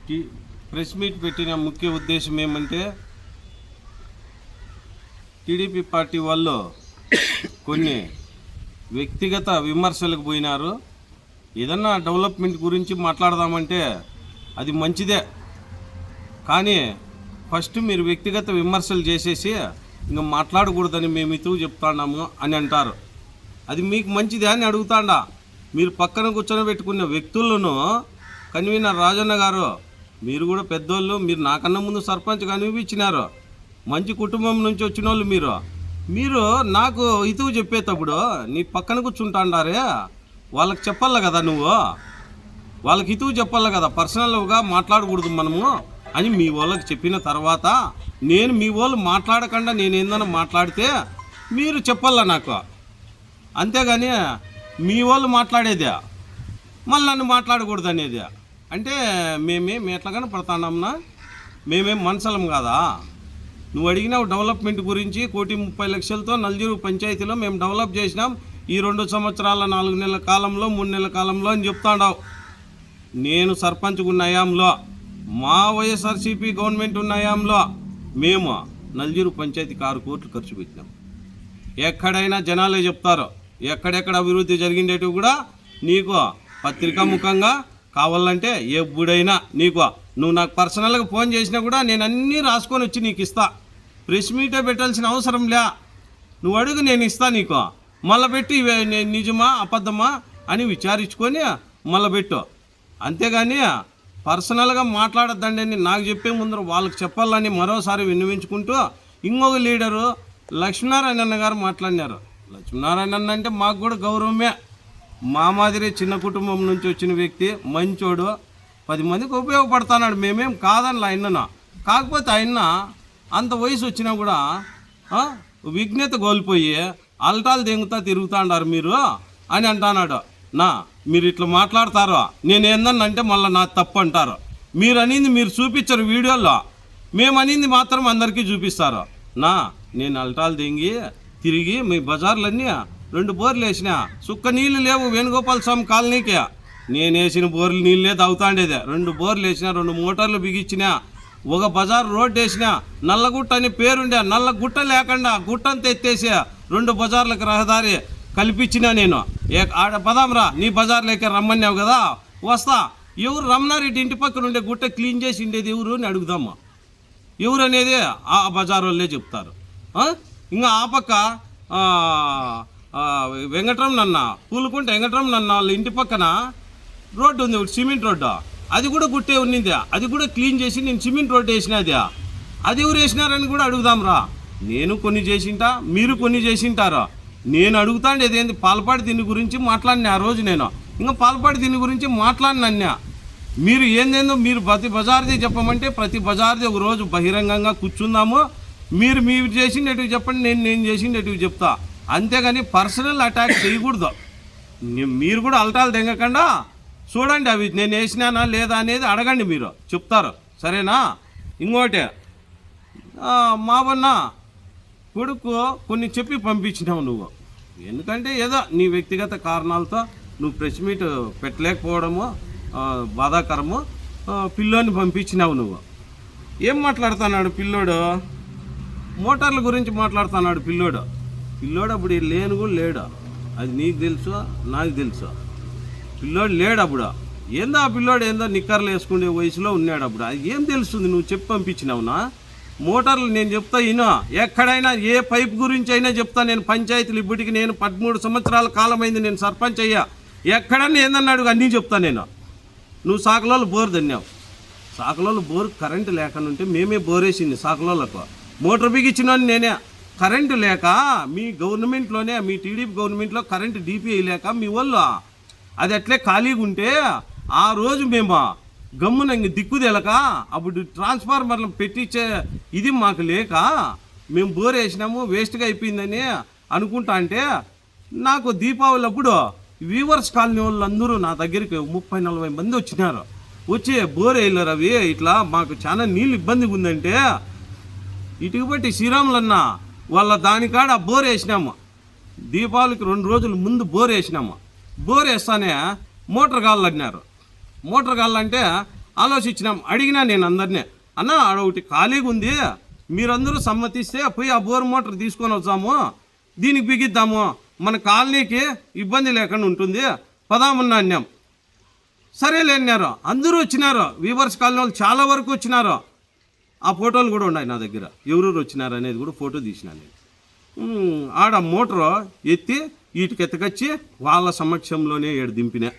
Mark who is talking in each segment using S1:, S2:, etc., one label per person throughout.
S1: Press meet పెట్టిన ముఖ్య ఉద్దేశం ఏమంటే టీడీపీ పార్టీ వాళ్ళు కొన్ని వ్యక్తిగత విమర్శలకు పోయినారు. ఏదన్నా డెవలప్మెంట్ గురించి మాట్లాడదామంటే అది మంచిదే, కానీ ఫస్ట్ మీరు వ్యక్తిగత విమర్శలు చేసేసి ఇంకా మాట్లాడకూడదని మేము ఇతూ చెప్తున్నాము అని అంటారు. అది మీకు మంచిదే అని అడుగుతాండా. మీరు పక్కన కూర్చొని పెట్టుకున్న వ్యక్తులను కన్వీనర్ రాజన్న గారు, మీరు కూడా పెద్దోళ్ళు, మీరు నాకన్నా ముందు సర్పంచ్గా అనిపించినారు, మంచి కుటుంబం నుంచి వచ్చిన వాళ్ళు మీరు నాకు ఇతువు చెప్పేటప్పుడు నీ పక్కన కూర్చుంటాండారే వాళ్ళకి చెప్పాలి కదా, నువ్వు వాళ్ళకి ఇతువు చెప్పాలి కదా, పర్సనల్గా మాట్లాడకూడదు మనము అని మీ వాళ్ళకి చెప్పిన తర్వాత నేను మీ వాళ్ళు మాట్లాడకుండా నేను ఏందన్నా మాట్లాడితే మీరు చెప్పాల నాకు, అంతేగాని మీ వాళ్ళు మాట్లాడేదే మళ్ళీ నన్ను మాట్లాడకూడదు అనేది అంటే మేమేం ఎట్లాగానే పడుతున్నాంనా, మేమేం మనుషులం కాదా? నువ్వు అడిగినావు డెవలప్మెంట్ గురించి 1,30,00,000తో నల్జూరు పంచాయతీలో మేము డెవలప్ చేసినాం ఈ 2 సంవత్సరాల 4 నెలల కాలంలో 3 నెలల కాలంలో అని చెప్తాడావు. నేను సర్పంచ్గా ఉన్న హయాంలో, మా వైఎస్ఆర్సీపీ గవర్నమెంట్ ఉన్న హయాంలో మేము నల్జూరు పంచాయతీకి 6 కోట్లు ఖర్చు పెట్టినాం. ఎక్కడైనా జనాలే చెప్తారు, ఎక్కడెక్కడ అభివృద్ధి జరిగిండేటివి కూడా నీకు పత్రికాముఖంగా కావాలంటే ఎప్పుడైనా నువ్వు నాకు పర్సనల్గా ఫోన్ చేసినా కూడా నేను అన్నీ రాసుకొని వచ్చి నీకు ఇస్తా. ప్రెస్ మీటే పెట్టాల్సిన అవసరం లే, నువ్వు అడుగు నేను ఇస్తా నీకు. మళ్ళీ పెట్టి నిజమా అబద్ధమా అని విచారించుకొని మళ్ళీ పెట్టు, అంతేగాని పర్సనల్గా మాట్లాడద్దండి. నాకు చెప్పే ముందర వాళ్ళకి చెప్పాలని మరోసారి విన్నవించుకుంటూ ఇంకొక లీడరు లక్ష్మీనారాయణ గారు మాట్లాడినారు. లక్ష్మీనారాయణ అంటే మాకు కూడా గౌరవమే, మా మాదిరి చిన్న కుటుంబం నుంచి వచ్చిన వ్యక్తి, మంచోడు, 10 మందికి ఉపయోగపడుతున్నాడు, మేమేం కాదనిలా ఆయనను. కాకపోతే ఆయన అంత వయసు వచ్చినా కూడా విజ్ఞత కోల్పోయి అల్టాలు దెంగుతా తిరుగుతాండారు మీరు అని అంటున్నాడు. మీరు ఇట్లా మాట్లాడతారో నేను ఏందన్నంటే మళ్ళీ నా తప్పు అంటారు. మీరు అనింది మీరు చూపించరు వీడియోలో, మేము అనింది మాత్రం అందరికీ చూపిస్తారు. నేను అల్టాలు దెంగి తిరిగి మీ బజార్లన్నీ 2 బోర్లు వేసిన, సుక్క నీళ్ళు లేవు వేణుగోపాల స్వామి కాలనీకి, నేను వేసిన బోర్లు నీళ్ళే తాగుతాండేదే. 2 బోర్లు వేసిన, 2 మోటార్లు బిగించిన, ఒక బజార్ రోడ్డు వేసిన, నల్లగుట్ట అని పేరుండే, నల్ల గుట్ట లేకుండా గుట్టంతా ఎత్తేసి 2 బజార్లకు రహదారి కల్పించినా. నేను ఆడ పదాంరా నీ బజార్లోకి రమ్మన్నావు కదా, వస్తా. ఎవరు రమణారెడ్డి ఇంటి పక్కన ఉండే గుట్ట క్లీన్ చేసి ఉండేది ఎవరు అని అడుగుదామా? ఎవరు అనేది ఆ బజార్ వాళ్ళే చెప్తారు. ఇంకా ఆ పక్క వెంకటరమణ పూలకుంట వెంకటరమణ వాళ్ళ ఇంటి పక్కన రోడ్డు ఉంది, సిమెంట్ రోడ్డు, అది కూడా గుట్టే ఉన్నింది, అది కూడా క్లీన్ చేసి నేను సిమెంట్ రోడ్డు వేసినది, అది ఎవరు వేసినారని కూడా అడుగుదాంరా. నేను కొన్ని చేసింటా, మీరు కొన్ని చేసింటారా. నేను అడుగుతాండి ఏంది పాలపాటి దీని గురించి మాట్లాడినా ఆ రోజు, నేను ఇంకా పాలపాటి దీని గురించి మాట్లాడినా. మీరు ఏందేందో మీరు ప్రతి బజార్ది చెప్పమంటే ప్రతి బజార్ది ఒక రోజు బహిరంగంగా కూర్చుందాము, మీరు చేసిండేటివి చెప్పండి, నేను చేసిండేటివి చెప్తా, అంతేగాని పర్సనల్ అటాక్ చేయకూడదు. మీరు కూడా అల్టాలు తెగకుండా చూడండి, అవి నేను వేసినానా లేదా అనేది అడగండి, మీరు చెప్తారు, సరేనా? ఇంకోటి మావన్న కొడుకు కొన్ని చెప్పి పంపించినావు నువ్వు, ఎందుకంటే ఏదో నీ వ్యక్తిగత కారణాలతో నువ్వు ప్రెస్ మీట్ పెట్టలేకపోవడము బాధాకరము, పిల్లోని పంపించినావు. నువ్వు ఏం మాట్లాడుతున్నాడు పిల్లోడు? మోటార్ల గురించి మాట్లాడుతున్నాడు పిల్లోడు. అప్పుడు లేను కూడా లేడు, అది నీకు తెలుసు నాకు తెలుసు. పిల్లోడు లేడు అప్పుడు. ఏందో ఆ పిల్లోడు ఏందో నిక్కర్లు వేసుకునే వయసులో ఉన్నాడు అప్పుడు. అది ఏం తెలుస్తుంది? నువ్వు చెప్పి పంపించినావునా? మోటార్లు నేను చెప్తా, ఈయన ఎక్కడైనా ఏ పైప్ గురించి అయినా చెప్తా. నేను పంచాయతీలు ఇప్పటికి నేను 13 సంవత్సరాల కాలం అయింది నేను సర్పంచ్ అయ్యా. ఎక్కడన్నా ఏందన్నాడు అన్నీ చెప్తా నేను. నువ్వు సాకలోళ్ళు బోర్ దన్నావు, సాకలోళ్ళు బోర్ కరెంటు లేకనుంటే మేమే బోరేసింది సాకలోళ్ళకు. మోటార్ బిగించిన నేనే. కరెంటు లేక మీ గవర్నమెంట్లోనే, మీ టీడీపీ గవర్నమెంట్లో కరెంటు డిపిఐ లేక మీ వాళ్ళు అది అట్లే ఖాళీగా ఉంటే ఆ రోజు మేము గమ్మున ఇంక దిక్కు తెలక అప్పుడు ట్రాన్స్ఫార్మర్లు పెట్టించే ఇది మాకు లేక మేము బోర్ వేసినాము, వేస్ట్గా అయిపోయిందని అనుకుంటా. అంటే నాకు దీపావళి అప్పుడు వీవర్స్ కాలనీ వాళ్ళు అందరూ నా దగ్గరికి 30-40 మంది వచ్చినారు. వచ్చి బోర్ వేయలేరు అవి ఇట్లా మాకు చాలా నీళ్ళు ఇబ్బందిగా ఉందంటే ఇటుకు బట్టి శ్రీరాములన్న వాళ్ళ దానికాడ బోర్ వేసినాము. దీపావళికి 2 రోజుల ముందు బోర్ వేసినాము. బోర్ వేస్తానే మోటార్ గాళ్ళు అన్నారు. మోటార్ గాళ్ళు అంటే ఆలోచించినాం. అడిగినా నేను అందరినీ, అన్న ఆడ ఒకటి ఖాళీగా ఉంది, మీరందరూ సమ్మతిస్తే పోయి ఆ బోర్ మోటార్ తీసుకొని వచ్చాము, దీనికి బిగిద్దాము, మన కాలనీకి ఇబ్బంది లేకుండా ఉంటుంది, పదామన్నా అన్నాం. సరేలే అన్నారు. అందరూ వచ్చినారు, వీవర్స్ కాలనీ వాళ్ళు చాలా వరకు వచ్చినారు. ఆ ఫోటోలు కూడా ఉన్నాయి నా దగ్గర, ఎవరెవరు వచ్చినారు అనేది కూడా ఫోటో తీసినా నేను. ఆడ మోటారు ఎత్తి వీటికి ఎత్తకొచ్చి వాళ్ళ సమక్షంలోనే ఏడు దింపినా.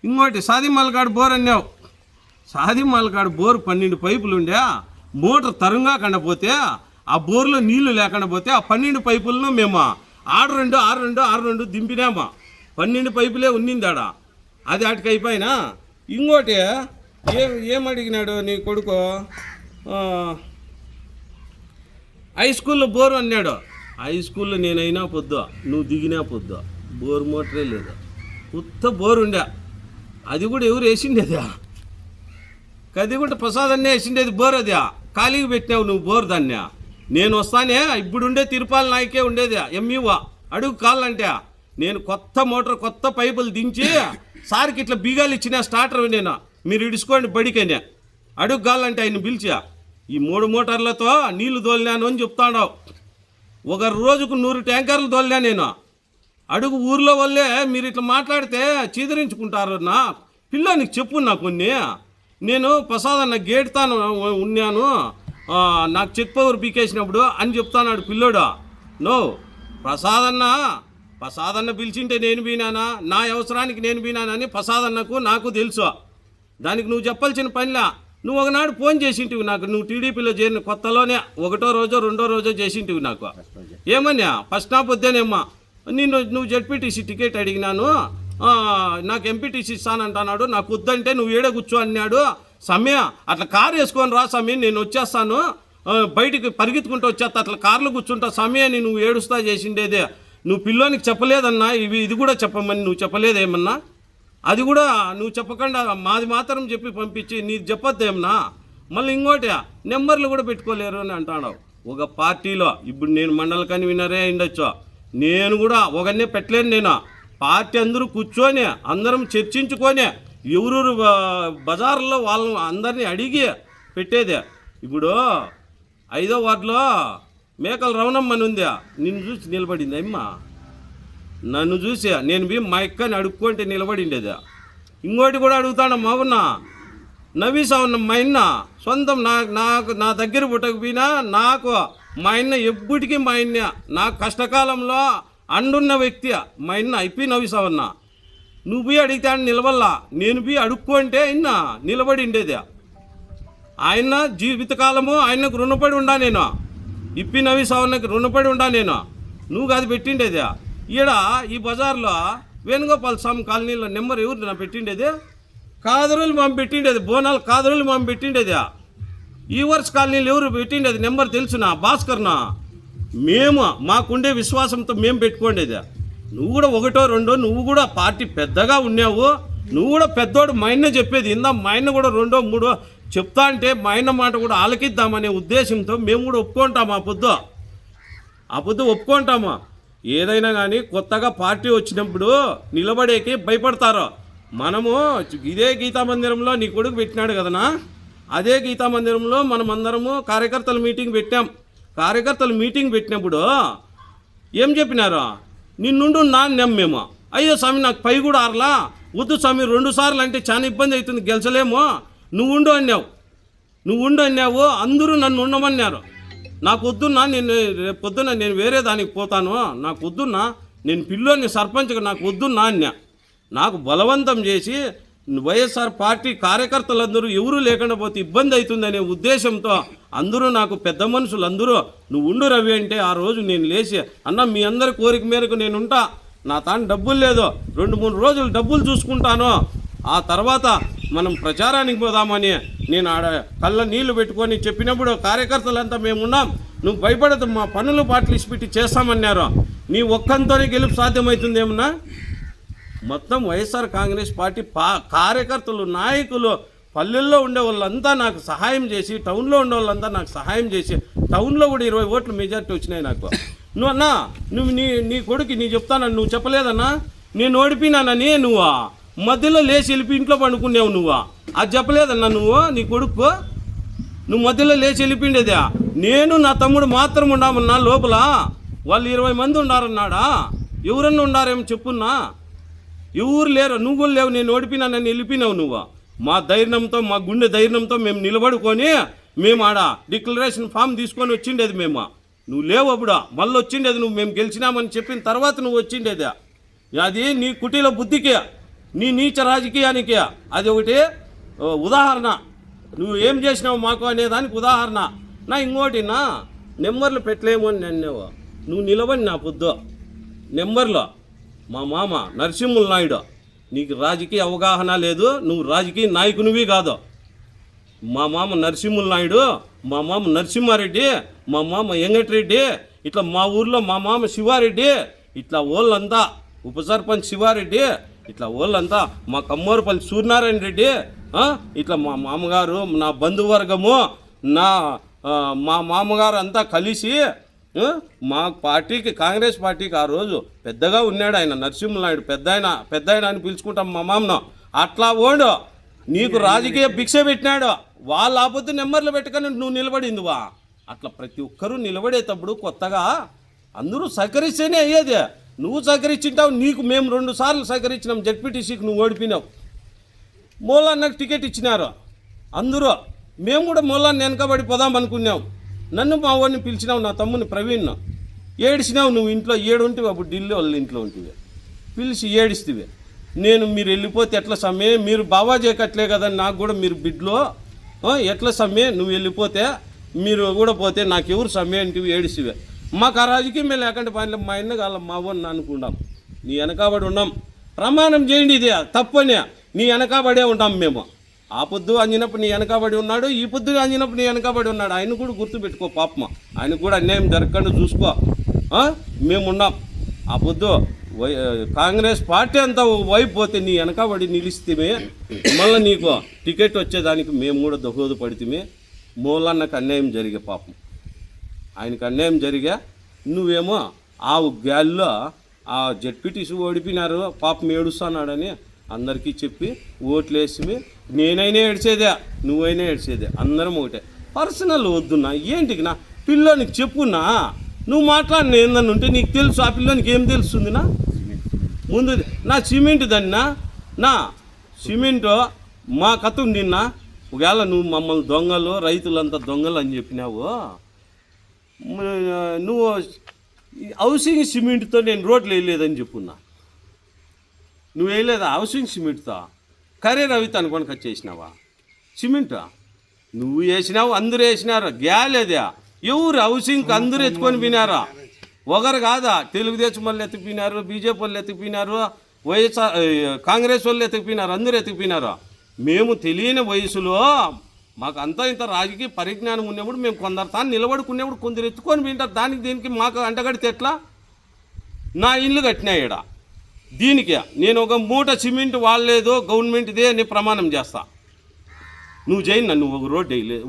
S1: ఇంకోటి సాదిమల్కాడు బోర్ అన్నావు. సాదిమల్కాడు బోర్ 12 పైపులు ఉండే, మోటార్ తరుంగా కండపోతే ఆ బోర్లో నీళ్లు లేకుండా పోతే ఆ 12 పైపులను మేము 6-2 దింపినామా. 12 పైపులే ఉన్నింది ఆడ. అది ఆటికి అయిపోయినా. ఇంకోటి ఏమడిగినాడు నీ కొడుకు, హై స్కూల్లో బోర్ అన్నాడు. హై స్కూల్లో నేనైనా పొద్దు, నువ్వు దిగినా పొద్దు, బోర్ మోటరే లేదు, ఉత్త బోర్ ఉండే. అది కూడా ఎవరు వేసిండేదా? కదిగుంట ప్రసాదన్నే వేసిండేది బోర్. అది ఖాళీకి పెట్టినావు నువ్వు బోర్ దాన్ని. నేను వస్తానే, ఇప్పుడుండే తిరుపాల నాయకే ఉండేది ఎంఈఓ, అడుగు కాళ్ళంటే. నేను కొత్త మోటార్ కొత్త పైపులు దించి సార్కి ఇట్లా బీగాలు ఇచ్చిన స్టార్టర్ నేను, మీరు ఇడుచుకోండి బడికనే, అడుగు కాళ్ళంటే ఆయన పిలిచి ఈ 3 మోటార్లతో నీళ్లు తోలినాను అని చెప్తాడావు. ఒక రోజుకు 100 ట్యాంకర్లు తోలినా నేను. అడుగు ఊర్లో వాళ్ళే మీరు ఇట్లా మాట్లాడితే చీదరించుకుంటారు. నా పిల్లోనికి చెప్పు నా కొన్ని. నేను ప్రసాదన్న గేట్ తాను ఉన్నాను, నాకు చెక్ పవర్ పీకేసినప్పుడు అని చెప్తాన్నాడు పిల్లోడు. నో, ప్రసాదన్న పిలిచింటే నేను బీనానా, నా అవసరానికి నేను బీనానని ప్రసాదన్నకు నాకు తెలుసు. దానికి నువ్వు చెప్పాల్సిన పనిలా. నువ్వు ఒకనాడు ఫోన్ చేసింటివి నాకు, నువ్వు టీడీపీలో చేరిన కొత్తలోనే 1వ రోజో 2వ రోజో చేసింటివి నాకు. ఏమన్నా ఫస్ట్ నా పొద్దునేమ్మా నువ్వు జెడ్పీటీసీ టికెట్ అడిగినాను, నాకు ఎంపీటీసీ ఇస్తానంటున్నాడు, నాకు వద్దంటే నువ్వు ఏడే కూర్చో అన్నాడు. సమయ అట్లా కారు వేసుకొని రా సమయం, నేను వచ్చేస్తాను, బయటికి పరిగెత్తుకుంటూ వచ్చేస్తా, అట్లా కార్లు కూర్చుంటా సమయాన్ని నువ్వు ఏడుస్తా చేసిండేదే. నువ్వు పిల్లోనికి చెప్పలేదన్నా, ఇది కూడా చెప్పమని నువ్వు చెప్పలేదేమన్నా? అది కూడా నువ్వు చెప్పకుండా మాది మాత్రం చెప్పి పంపించి నీది చెప్పొద్దేమన్నా? మళ్ళీ ఇంకోటి నెంబర్లు కూడా పెట్టుకోలేరు అని అంటాడు. ఒక పార్టీలో ఇప్పుడు నేను మండల కన్వీనరే ఉండొచ్చు, నేను కూడా ఒకనే పెట్టలేను. నేను పార్టీ అందరూ కూర్చొని అందరం చర్చించుకొని ఎవరు బజార్లో వాళ్ళని అందరినీ అడిగి పెట్టేదే. ఇప్పుడు 5వ వార్డులో మేకల రవణమ్మని ఉంది, నిన్ను చూసి నిలబడింది అమ్మ. నన్ను చూసి నేను మా అక్కని అడుక్కుంటే నిలబడిండేది. ఇంకోటి కూడా అడుగుతాను, మావున్నా నవీసా ఉన్న మా అన్న సొంతం నా దగ్గర పుట్టకపోయినా నాకు మా అన్న ఎప్పటికీ మా అన్న నా కష్టకాలంలో అండున్న వ్యక్తి మా అన్న అయిపోయి నవీసావన్న. నువ్వు పోయి అడిగితే ఆయన నిలవల్లా, నేను పోయి అడుక్కుంటే ఆయన నిలబడిండేది. ఆయన జీవితకాలము ఆయనకు రుణపడి ఉండా నేను, ఇప్పి నవీసావన్నకి రుణపడి ఉండా నేను. నువ్వు కాదు పెట్టిండేది. ఈడ ఈ బజార్లో వేణుగోపాల్ స్వామి కాలనీలో నెంబర్ ఎవరు నా పెట్టిండేది? కాదరులు మామ పెట్టిండేది, బోనాలు కాదరులు మామ పెట్టిండేది. ఈ వర్స్ కాలనీలు ఎవరు పెట్టిండేది నెంబర్ తెలుసునా? భాస్కర్నా. మేము మాకుండే విశ్వాసంతో మేము పెట్టుకోండేది. నువ్వు కూడా 1, 2 నువ్వు కూడా పార్టీ పెద్దగా ఉన్నావు, నువ్వు కూడా పెద్దోడు. మా ఆయన చెప్పేది ఇందా, మా ఆయన కూడా 2, 3 చెప్తా అంటే మా ఆయన మాట కూడా ఆలకిద్దామనే ఉద్దేశంతో మేము కూడా ఒప్పుకుంటాము. ఆ పొద్దు ఒప్పుకుంటాము. ఏదైనా కానీ కొత్తగా పార్టీ వచ్చినప్పుడు నిలబడేకి భయపడతారు. మనము ఇదే గీతా మందిరంలో నీ కొడుకు పెట్టినాడు కదనా, అదే గీతా మందిరంలో మనం అందరము కార్యకర్తల మీటింగ్ పెట్టాం. కార్యకర్తల మీటింగ్ పెట్టినప్పుడు ఏం చెప్పినారు? నిన్నుండు నాన్నం మేము. అయ్యో స్వామి నాకు పై కూడా ఆరలా, వద్దు స్వామి 2 సార్లు అంటే చాలా ఇబ్బంది అవుతుంది, గెలిచలేము, నువ్వు ఉండు అన్నావు. అందరూ నన్ను ఉండమన్నారు. నాకు వద్దున్నా, నేను రేపు పొద్దున్న నేను వేరే దానికి పోతాను, నాకు వద్దున్నా, నేను పిల్లోని సర్పంచ్గా నాకు వద్దున్నా అన్నా. నాకు బలవంతం చేసి వైఎస్ఆర్ పార్టీ కార్యకర్తలందరూ ఎవరూ లేకుండా పోతే ఇబ్బంది అవుతుందనే ఉద్దేశంతో అందరూ నాకు పెద్ద మనుషులు అందరూ నువ్వు ఉండు రవి అంటే ఆ రోజు నేను లేచి, అన్న మీ అందరి కోరిక మేరకు నేను ఉంటా, నా తాను డబ్బులు లేదు, 2-3 రోజులు డబ్బులు చూసుకుంటాను, ఆ తర్వాత మనం ప్రచారానికి పోదామని నేను ఆడ కళ్ళ నీళ్లు పెట్టుకొని చెప్పినప్పుడు కార్యకర్తలంతా మేమున్నాం, నువ్వు భయపడదు, మా పనులు పార్టిసిపేట్ చేస్తామన్నారు. నీ ఒక్కంతోనే గెలుపు సాధ్యమవుతుంది ఏమన్నా? మొత్తం వైఎస్ఆర్ కాంగ్రెస్ పార్టీ కార్యకర్తలు, నాయకులు, పల్లెల్లో ఉండే వాళ్ళంతా నాకు సహాయం చేసి, టౌన్లో ఉండే వాళ్ళంతా నాకు సహాయం చేసి, టౌన్లో కూడా 20 ఓట్లు మెజార్టీ వచ్చినాయి నాకు. నువ్వు అన్నా, నువ్వు నీ కొడుకు నీ చెప్తానని నువ్వు చెప్పలేదన్నా, నేను ఓడిపోయినానని నువ్వు మధ్యలో లేచి వెళ్ళి ఇంట్లో పండుకునేవు నువ్వు. అది చెప్పలేదన్నా నువ్వు నీ కొడుకు? నువ్వు మధ్యలో లేచి వెళ్ళిపోయిండేదా? నేను నా తమ్ముడు మాత్రం ఉండామన్నా లోపల, వాళ్ళు 20 మంది ఉండారన్నాడా? ఎవరన్నా ఉండారేమో చెప్పున్నా? ఎవరు లేరు, నువ్వు కూడా లేవు. నేను ఓడిపోయినానని వెళ్ళిపోయినావు నువ్వు. మా ధైర్యంతో, మా గుండె ధైర్యంతో మేము నిలబడుకొని మేము ఆడ డిక్లరేషన్ ఫామ్ తీసుకొని వచ్చిండేది మేము. నువ్వు లేవు అప్పుడు, మళ్ళీ వచ్చిండేది నువ్వు. మేము గెలిచినామని చెప్పిన తర్వాత నువ్వు వచ్చిండేది. అది నీ కుటీల బుద్ధికి, నీ నీచ రాజకీయానికి అది ఒకటి ఉదాహరణ. నువ్వు ఏం చేసినావు మాకు అనేదానికి ఉదాహరణ. నా ఇంకోటినా నెంబర్లు పెట్టలేము అని అన్నావు. నువ్వు నిలబడి నా పొద్దు నెంబర్లో మా మామ నరసింహుల నాయుడు. నీకు రాజకీయ అవగాహన లేదు, నువ్వు రాజకీయ నాయకునివి కాదు. మా మామ నరసింహుల నాయుడు, మా మామ నరసింహారెడ్డి, మా మామ వెంకటరెడ్డి, ఇట్లా మా ఊర్లో మా మామ శివారెడ్డి, ఇట్లా వాళ్ళంతా ఉప సర్పంచ్ శివారెడ్డి, ఇట్లా వాళ్ళంతా మా కమ్మోరుపల్లి సూర్యనారాయణ రెడ్డి, ఇట్లా మా మామగారు, నా బంధువర్గము, మా మామగారు అంతా కలిసి మా పార్టీకి, కాంగ్రెస్ పార్టీకి ఆ రోజు పెద్దగా ఉన్నాడు ఆయన నరసింహుల నాయుడు. పెద్ద ఆయన అని పిలుచుకుంటాం మా మామను. అట్లా ఓడు నీకు రాజకీయ భిక్ష పెట్టినాడు. వాళ్ళు ఆపొద్దు నెంబర్లు పెట్టుకొని నువ్వు నిలబడిందివా. అట్లా ప్రతి ఒక్కరూ నిలబడేటప్పుడు కొత్తగా అందరూ సహకరిస్తేనే అయ్యేది. నువ్వు సహకరించింటావు. నీకు మేము 2 సార్లు సహకరించినాం. జడ్పీటీసీకి నువ్వు ఓడిపోయినావు. మూలాన్నకు టికెట్ ఇచ్చినారు అందరూ. మేము కూడా మూలాన్ని వెనకబడి పోదాం అనుకున్నాం. నన్ను మా వాడిని పిలిచినావు, నా తమ్ముని ప్రవీణ్. ఏడిచినావు నువ్వు. ఇంట్లో ఏడుంటివి అప్పుడు, ఢిల్లీ వాళ్ళ ఇంట్లో ఉంటివి. పిలిచి ఏడిstiవి. మీరు వెళ్ళిపోతే ఎట్లా సమ్మె, మీరు బావాజీ కట్టలే కదా నాకు కూడా, మీరు బిడ్లో ఎట్లా సమ్మె, నువ్వు వెళ్ళిపోతే మీరు కూడా పోతే నాకు ఎవరు సమ్మె అంటివి ఏడిసివే. మాకు ఆ రాజకీయం మేము లేకుంటే పని మా ఇన్న కాలం మా వాడిని అనుకుంటాం. నీ వెనకాబడి ఉన్నాం. ప్రమాణం చేయండి ఇది తప్పని. నీ వెనకాబడే ఉంటాం మేము. ఆ పొద్దు అంజినప్పుడు నీ వెనకాబడి ఉన్నాడు, ఈ పొద్దు అంజినప్పుడు నీ వెనకాబడి ఉన్నాడు. ఆయన కూడా గుర్తుపెట్టుకో పాపమ. ఆయన కూడా అన్యాయం జరగకుండా చూసుకో. మేమున్నాం. ఆ పొద్దు కాంగ్రెస్ పార్టీ అంతా వైపు పోతే నీ వెనకాబడి నిలిస్తే మళ్ళీ నీకు టికెట్ వచ్చేదానికి మేము కూడా దోహదపడితే. మూలన్నకు అన్యాయం జరిగే పాపం, ఆయనకు అన్యాయం జరిగా. నువ్వేమో ఆ గాల్లో ఆ జడ్పీటీసీ ఓడిపోయినారు పాపం ఏడుస్తున్నాడని అందరికీ చెప్పి ఓట్లేసి నేనైనా ఏడ్చేదే, నువ్వైనా ఏడ్చేదే, అందరం ఒకటే. పర్సనల్ వద్దున్నా. ఏంటికి నా పిల్లోనికి చెప్పున్నా. నువ్వు మాట్లాడిన ఏందన్నా ఉంటే నీకు తెలుసు. ఆ పిల్లోనికి ఏం తెలుస్తుందినా? ముందు నా సిమెంట్ దన్నా, నా సిమెంటు మా కథ ఉండిన్నా. ఒకవేళ నువ్వు మమ్మల్ని దొంగలు, రైతులంతా దొంగలు అని చెప్పినావు. నువ్వు హౌసింగ్ సిమెంట్తో నేను రోడ్లు వేయలేదని చెప్పున్నా. నువ్వు వేయలేదా హౌసింగ్ సిమెంట్తో? కరే రవిత అనుకోని వచ్చేసినావా సిమెంట్? నువ్వు వేసినావు, అందరూ వేసినారు. గ్యాలేదా ఎవరు హౌసింగ్కి అందరూ ఎత్తుకొని పోయినారా? ఒకరు కాదా. తెలుగుదేశం వాళ్ళు ఎత్తుకుపోయినారు, బీజేపీ వాళ్ళు ఎత్తుకుపోయినారు, వైఎస్ఆర్ కాంగ్రెస్ వాళ్ళు ఎత్తుకుపోయినారు, అందరూ ఎత్తుకుపోయినారు. మేము తెలియని వయసులో మాకు అంతా ఇంత రాజకీయ పరిజ్ఞానం ఉన్నప్పుడు మేము కొందరు తాను నిలబడుకునేప్పుడు కొందరు ఎత్తుకొని పోయింటారు. దానికి దీనికి మాకు అంటగడితే ఎట్లా? నా ఇల్లు కట్టినా ఈడ దీనికి నేను ఒక మూట సిమెంట్ వాడలేదు గవర్నమెంట్దే అని ప్రమాణం చేస్తా. నువ్వు చేయన్నా, నువ్వు ఒక రోడ్డు వేయలేదు,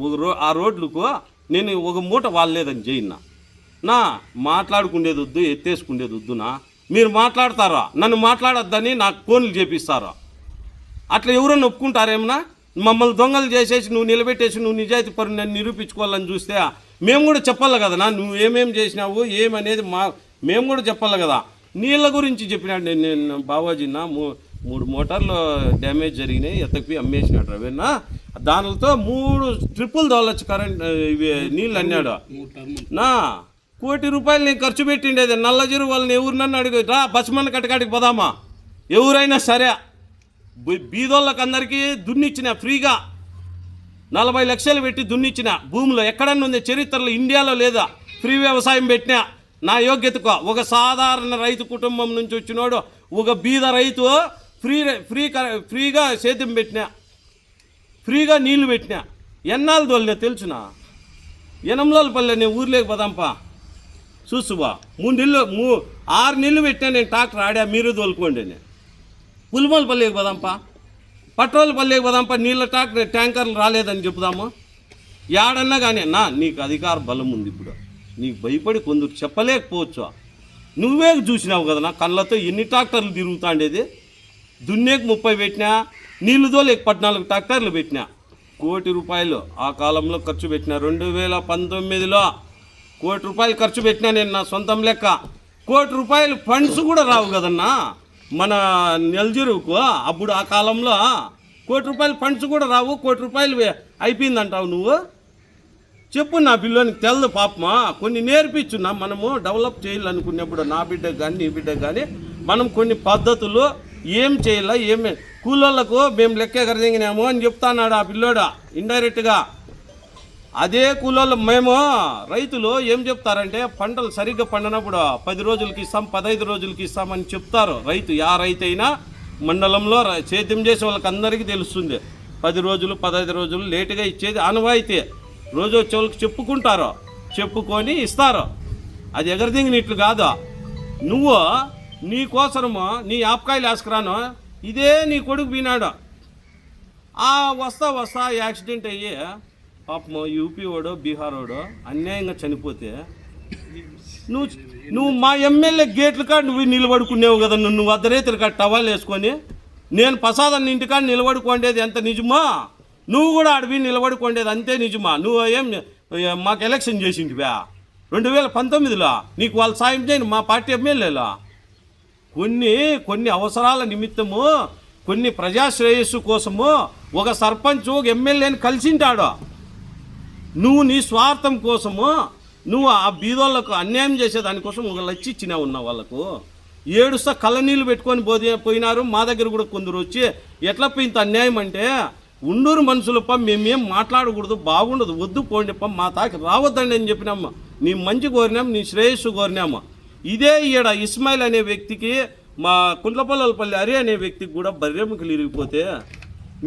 S1: ఆ రోడ్లకు నేను ఒక మూట వాడలేదని చేయన్నా. నా మాట్లాడుకునేది వద్దు, ఎత్తేసుకునేది వద్దునా. మీరు మాట్లాడతారా? నన్ను మాట్లాడొద్దని నాకు ఫోన్లు చేపిస్తారా? అట్లా ఎవరన్నా ఒప్పుకుంటారేమన్నా? మమ్మల్ని దొంగలు చేసేసి నువ్వు నిలబెట్టేసి నువ్వు నిజాయితీ పరు నన్ను నిరూపించుకోవాలని చూస్తే మేము కూడా చెప్పాలి కదనా. నువ్వు ఏమేమి చేసినావు ఏమనేది మేము కూడా చెప్పాలి కదా. నీళ్ళ గురించి చెప్పినాడు. నేను బావాజీ నా 3 మోటార్లు డ్యామేజ్ జరిగినాయి, ఎత్తకపోయి అమ్మేసినాడు రవేనా. దానితో 3 ట్రిప్పులు తోలొచ్చు కరెంట్ ఇవి నీళ్ళు అన్నాడు. నా ₹1 కోటి నేను ఖర్చు పెట్టిండేది. నల్లజీరు వాళ్ళని ఎవరినన్ను అడిగి రా బస్మన్న కట్టకాడికి పోదామా, ఎవరైనా సరే బీదోళ్ళకి అందరికీ దున్నిచ్చిన ఫ్రీగా 40 లక్షలు పెట్టి దున్నిచ్చిన భూమిలో ఎక్కడన్నా ఉంది చరిత్రలో, ఇండియాలో లేదా ఫ్రీ వ్యవసాయం పెట్టినా. నా యోగ్యతకు ఒక సాధారణ రైతు కుటుంబం నుంచి వచ్చినోడు ఒక బీద రైతు ఫ్రీగా సేద్యం పెట్టినా, ఫ్రీగా నీళ్లు పెట్టినా. ఎన్నాళ్ళు తోలినా తెలుసునా? ఎనమలాలపల్లె నేను ఊర్లోకి పోదాంపా చూసుబా. 6 నెలలు పెట్టినా నేను ట్రాక్టర్ ఆడా, మీరు తోలుకోండి. నేను పులిమలపల్లికి పోదాంపా, పట్రోలపల్లికి పోదాంపా. నీళ్ళ ట్యాంకర్లు రాలేదని చెప్పుదాము. ఏడన్నా కానీ నీకు అధికార బలం ఉంది. ఇప్పుడు నీకు భయపడి కొందరు చెప్పలేకపోవచ్చు. నువ్వే చూసినావు కదా నా కళ్ళతో ఎన్ని ట్రాక్టర్లు తిరుగుతాండేది. దున్నేకి 30 పెట్టినా, నీళ్లు తోలేకి 14 ట్రాక్టర్లు పెట్టినా. ₹1,00,00,000 ఆ కాలంలో ఖర్చు పెట్టినా. 2019లో ₹1,00,00,000 ఖర్చు పెట్టినా నేను నా సొంతం లెక్క. ₹1,00,00,000 ఫండ్స్ కూడా రావు కదన్నా మన నెలజరువుకు. అప్పుడు ఆ కాలంలో ₹1,00,00,000 ఫండ్స్ కూడా రావు. ₹1,00,00,000 అయిపోయిందంటావు నువ్వు. చెప్పు నా పిల్లోనికి తెలదు పాపమా. కొన్ని నేర్పించున్నా మనము డెవలప్ చేయాలనుకున్నప్పుడు నా బిడ్డకు కానీ నీ బిడ్డకు కానీ మనం కొన్ని పద్ధతులు ఏం చేయాలా, ఏమే కూలోళ్ళకు మేము లెక్క ఎగరదింగినాము అని చెప్తాన్నాడు ఆ పిల్లోడు ఇండైరెక్ట్గా. అదే కూలోళ్ళు మేము రైతులు ఏం చెప్తారంటే పంటలు సరిగ్గా పండినప్పుడు 10 రోజులకి ఇస్తాం, 15 రోజులకి ఇస్తామని చెప్తారు. రైతు రైతు అయినా మండలంలో సేద్యం చేసే వాళ్ళకి అందరికీ తెలుస్తుంది. 10 రోజులు 15 రోజులు లేటుగా ఇచ్చేది ఆనవాయితీ. రోజు వచ్చే వాళ్ళకి చెప్పుకుంటారు, చెప్పుకొని ఇస్తారు. అది ఎగరదింగినట్లు కాదు. నువ్వు నీ కోసము నీ ఆపకాయలు వేసుకురాను, ఇదే నీ కొడుకు పోయినాడు. వస్తా యాక్సిడెంట్ అయ్యి పాపము యూపీ వాడో బీహార్ వాడో అన్యాయంగా చనిపోతే నువ్వు మా ఎమ్మెల్యే గేట్ల కాడ నువ్వు నిలబడుకునేవు కదా. నువ్వు అర్ధరేతులు కాడ టవాలు వేసుకొని నేను ప్రసాదాన్ని ఇంటికాడ నిలబడుకోండేది ఎంత నిజమా, నువ్వు కూడా ఆడవి నిలబడుకోండేది అంతే నిజమా. నువ్వు ఏం మాకు ఎలక్షన్ చేసింటివా 2019లో? నీకు వాళ్ళు సాయం చేయను మా పార్టీ ఎమ్మెల్యేలో. కొన్ని అవసరాల నిమిత్తము, కొన్ని ప్రజాశ్రేయస్సు కోసము ఒక సర్పంచ్ ఒక ఎమ్మెల్యేని కలిసింటాడు. నువ్వు నీ స్వార్థం కోసము నువ్వు ఆ బీదోళ్ళకు అన్యాయం చేసేదానికోసం ఒక లచ్చి ఇచ్చినా ఉన్నావు. వాళ్ళకు ఏడుస్తా కళ్ళనీళ్ళు పెట్టుకొని పోయినారు. మా దగ్గర కూడా కొందరు వచ్చి ఎట్లా ఇంత అన్యాయం అంటే, ఉండూరు మనుషులప్ప మేమేం మాట్లాడకూడదు, బాగుండదు, వద్దు పోండిప్ప, మా తాకి రావద్దండి అని చెప్పినాము. నీ మంచి కోరినాము, నీ శ్రేయస్సు కోరినాము. ఇదే ఈడ ఇస్మాయిల్ అనే వ్యక్తికి, మా కుంట్లపల్లపల్లి హరి అనే వ్యక్తికి కూడా బర్రెముఖలు ఇరిగిపోతే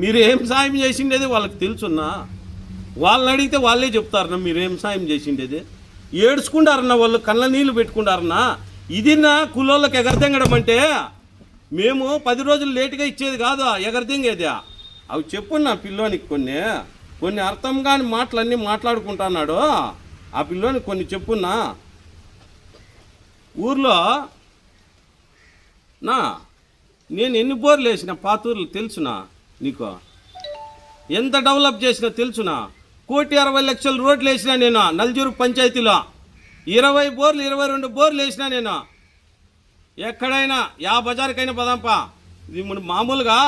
S1: మీరు ఏం సాయం చేసిండేది వాళ్ళకి తెలుసున్నా. వాళ్ళని అడిగితే వాళ్ళే చెప్తారన్నా మీరేం సాయం చేసిండేది. ఏడ్చుకుంటారన్నా వాళ్ళు, కళ్ళ నీళ్ళు పెట్టుకుంటారన్నా. ఇది నా కులోళ్ళకి ఎగరదెంగడం అంటే మేము 10 రోజులు లేటుగా ఇచ్చేది కాదు, ఎగరదెంగేది. అవి చెప్పున్నా పిల్లోనికి కొన్ని అర్థం కాని మాటలన్నీ మాట్లాడుకుంటున్నాడు. ఆ పిల్లోనికి కొన్ని చెప్పున్నా. ఊర్లో నేను ఎన్ని బోర్లు వేసిన పాతూర్లు తెలుసునా నీకు? ఎంత డెవలప్ చేసినా తెలుసునా? 1,60,00,000 రోడ్లు వేసినా నేను నల్జూరు పంచాయతీలో. 20 బోర్లు 22 బోర్లు వేసినా నేను. ఎక్కడైనా బజార్కైనా పదాంపా. ఇది మామూలుగా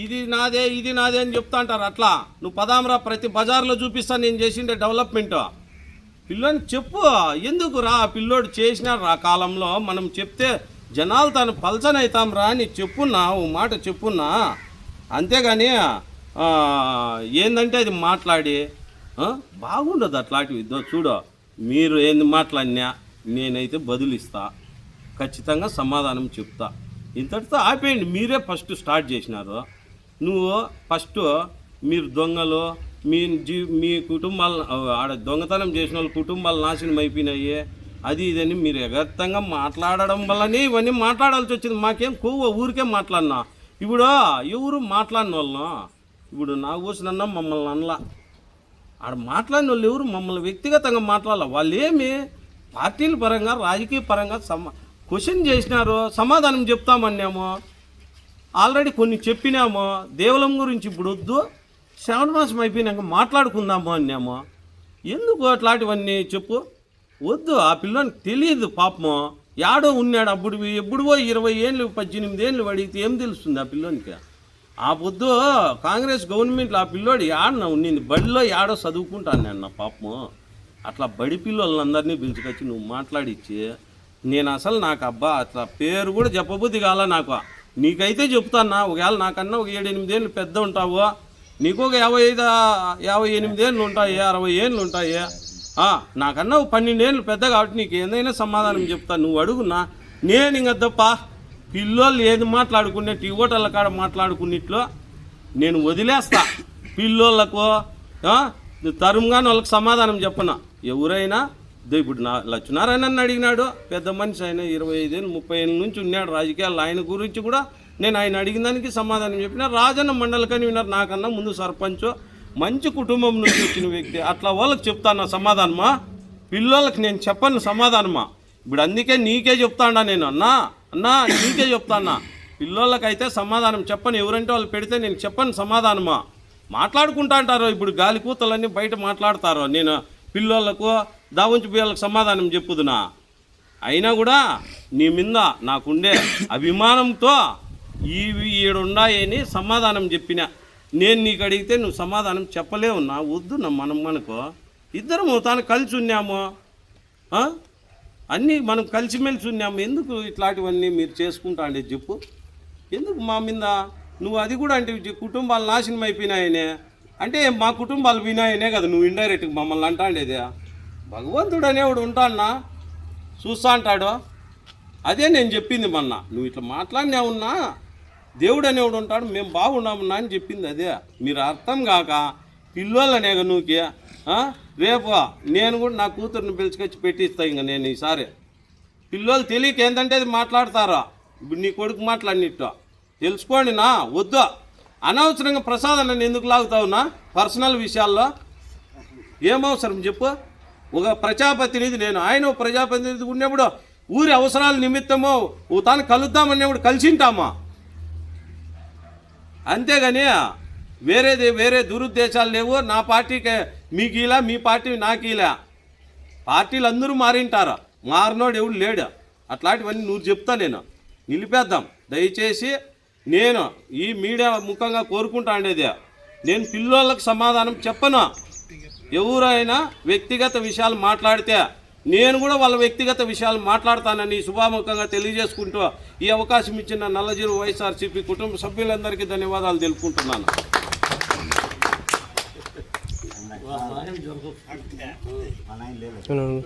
S1: ఇది నాదే అని చెప్తా అంటారు. అట్లా నువ్వు పదాంరా, ప్రతి బజార్లో చూపిస్తాను నేను చేసిండే డెవలప్మెంట్. పిల్లోని చెప్పు, ఎందుకు రా పిల్లోడు చేసినారు ఆ కాలంలో. మనం చెప్తే జనాలు తాను పల్చనవుతాం రా అని చెప్పున్నా, ఓ మాట చెప్పున్నా. అంతేగాని ఏందంటే అది మాట్లాడి బాగుండదు అట్లాంటివి. చూడు, మీరు ఏంది మాట్లాడినా నేనైతే బదులిస్తా, ఖచ్చితంగా సమాధానం చెప్తా. ఇంతటితో ఆపేయండి. మీరే ఫస్ట్ స్టార్ట్ చేసినారు. నువ్వు ఫస్ట్ మీరు దొంగలు, మీ కుటుంబాలు ఆడ దొంగతనం చేసిన వాళ్ళ కుటుంబాలు నాశనం అయిపోయినాయి, అది ఇదని మీరు ఎగర్థంగా మాట్లాడడం వల్లనే ఇవన్నీ మాట్లాడాల్సి వచ్చింది. మాకేం కొవ్వ ఊరికే మాట్లాడినా. ఇప్పుడు ఎవరు మాట్లాడిన వాళ్ళను ఇప్పుడు నా కూర్చున్నా మమ్మల్ని అనలా. ఆడ మాట్లాడిన వాళ్ళు ఎవరు మమ్మల్ని వ్యక్తిగతంగా మాట్లాడాల. వాళ్ళు ఏమి పార్టీల పరంగా రాజకీయ పరంగా క్వశ్చన్ చేసినారు, సమాధానం చెప్తామన్నాము. ఆల్రెడీ కొన్ని చెప్పినాము. దేవులం గురించి ఇప్పుడు వద్దు, శ్రావణ మాసం అయిపోయినాక మాట్లాడుకుందాము అన్నాము. ఎందుకు అట్లాంటివన్నీ చెప్పు, వద్దు. ఆ పిల్లోనికి తెలియదు పాపము. యాడో ఉన్నాడు అప్పుడు, ఎప్పుడువో 20 ఏళ్ళు 18 ఏళ్ళు అడిగితే ఏం తెలుస్తుంది ఆ పిల్లోనికి? ఆ పొద్దు కాంగ్రెస్ గవర్నమెంట్లో ఆ పిల్లోడు యాడన ఉండింది, బడిలో యాడో చదువుకుంటాను నేను పాపము. అట్లా బడి పిల్లలందరినీ పిలుచుకొచ్చి నువ్వు మాట్లాడిచ్చి నేను అసలు నాకు అట్లా పేరు కూడా చెప్పబుద్ధి కాల నాకు. నీకైతే చెప్తాన్నా, ఒకవేళ నాకన్నా ఒక 7-8 ఏళ్ళు పెద్ద ఉంటావు, నీకు ఒక 58 ఏళ్ళు ఉంటాయి, 60 ఏళ్ళు ఉంటాయి. నాకన్నా 12 ఏళ్ళు పెద్ద కాబట్టి నీకు ఏదైనా సమాధానం చెప్తా. నువ్వు అడుగున్నా. నేను ఇంక తప్ప పిల్లోళ్ళు ఏది మాట్లాడుకునే టీవోటర్ల కాడ మాట్లాడుకున్నట్లు నేను వదిలేస్తా. పిల్లోళ్ళకు తరుముగానే వాళ్ళకి సమాధానం చెప్పనా. ఎవరైనా ఇప్పుడు లక్ష్మీనారాయణ అడిగినాడు, పెద్ద మనిషి, ఆయన 25 ఏళ్ళు 30 ఏళ్ళ నుంచి ఉన్నాడు రాజకీయాలు. ఆయన గురించి కూడా నేను ఆయన అడిగిన దానికి సమాధానం చెప్పిన. రాజన్న మండలికని విన్నారు, నాకన్నా ముందు సర్పంచ్, మంచి కుటుంబం నుంచి వచ్చిన వ్యక్తి. అట్లా వాళ్ళకి చెప్తాను సమాధానమా, పిల్లలకి నేను చెప్పను సమాధానమా. ఇప్పుడు అందుకే నీకే చెప్తాడా నేను. అన్నా నీకే చెప్తానా, పిల్లోళ్ళకైతే సమాధానం చెప్పను. ఎవరంటే వాళ్ళు పెడితే నేను చెప్పను సమాధానమా. మాట్లాడుకుంటా అంటారు. ఇప్పుడు గాలి కూతలన్నీ బయట మాట్లాడతారు. నేను పిల్లోళ్ళకు దావుంచి పిల్లలకు సమాధానం చెప్పుదునా? అయినా కూడా నీ మీద నాకుండే అభిమానంతో ఈడున్నాయని సమాధానం చెప్పిన. నేను నీకు అడిగితే నువ్వు సమాధానం చెప్పలేవు. నా వద్దు నా మనకు ఇద్దరం తాను కలిసి ఉన్నాము, అన్నీ మనం కలిసిమెలిసి ఉన్నాము. ఎందుకు ఇట్లాంటివన్నీ మీరు చేసుకుంటా అండి చెప్పు? ఎందుకు మా మీద నువ్వు అది కూడా అంటే కుటుంబాలు నాశనం అయిపోయినాయనే అంటే మా కుటుంబాలు వినాయనే కదా నువ్వు ఇండైరెక్ట్గా మమ్మల్ని అంటాండేది. భగవంతుడు అనేవాడు ఉంటాన్నా చూస్తా అంటాడు. అదే నేను చెప్పింది మొన్న. నువ్వు ఇట్లా మాట్లాడినావున్నా దేవుడు అనేవాడు ఉంటాడు, మేము బాగున్నామన్నా అని చెప్పింది అదే. మీరు అర్థం కాక పిల్లోళ్ళనేగా నువ్వుకి రేపు నేను కూడా నా కూతురుని పిలుచుకొచ్చి పెట్టిస్తాను. ఇంకా నేను ఈసారి పిల్లోళ్ళు తెలియక ఏంటంటే అది మాట్లాడతారో. ఇప్పుడు నీ కొడుకు మాట్లాడినట్టు తెలుసుకోండి నా. వద్దు అనవసరంగా ప్రసాదం నన్ను ఎందుకు లాగుతావునా పర్సనల్ విషయాల్లో? ఏమవసరం చెప్పు? ఒక ప్రజాప్రతినిధి నేను, ఆయన ప్రజాప్రతినిధి ఉన్నప్పుడు ఊరి అవసరాల నిమిత్తమో తాను కలుద్దామనేప్పుడు కలిసింటామా, అంతేగాని వేరే దురుద్దేశాలు లేవు. నా పార్టీకి మీకు ఇలా, మీ పార్టీ నాకు ఇలా. పార్టీలు అందరూ మారింటారు, మారినోడు ఎవడు లేడు. అట్లాంటివన్నీ నువ్వు చెప్తా నేను నిలిపేద్దాం. దయచేసి నేను ఈ మీడియా ముఖంగా కోరుకుంటా ఉండేది, నేను పిల్లోళ్ళకి సమాధానం చెప్పను. ఎవరైనా వ్యక్తిగత విషయాలు మాట్లాడితే నేను కూడా వాళ్ళ వ్యక్తిగత విషయాలు మాట్లాడతానని శుభాముఖంగా తెలియజేసుకుంటూ ఈ అవకాశం ఇచ్చిన నల్లజీరు వైఎస్ఆర్సీపీ కుటుంబ సభ్యులందరికీ ధన్యవాదాలు తెలుపుకుంటున్నాను.
S2: మన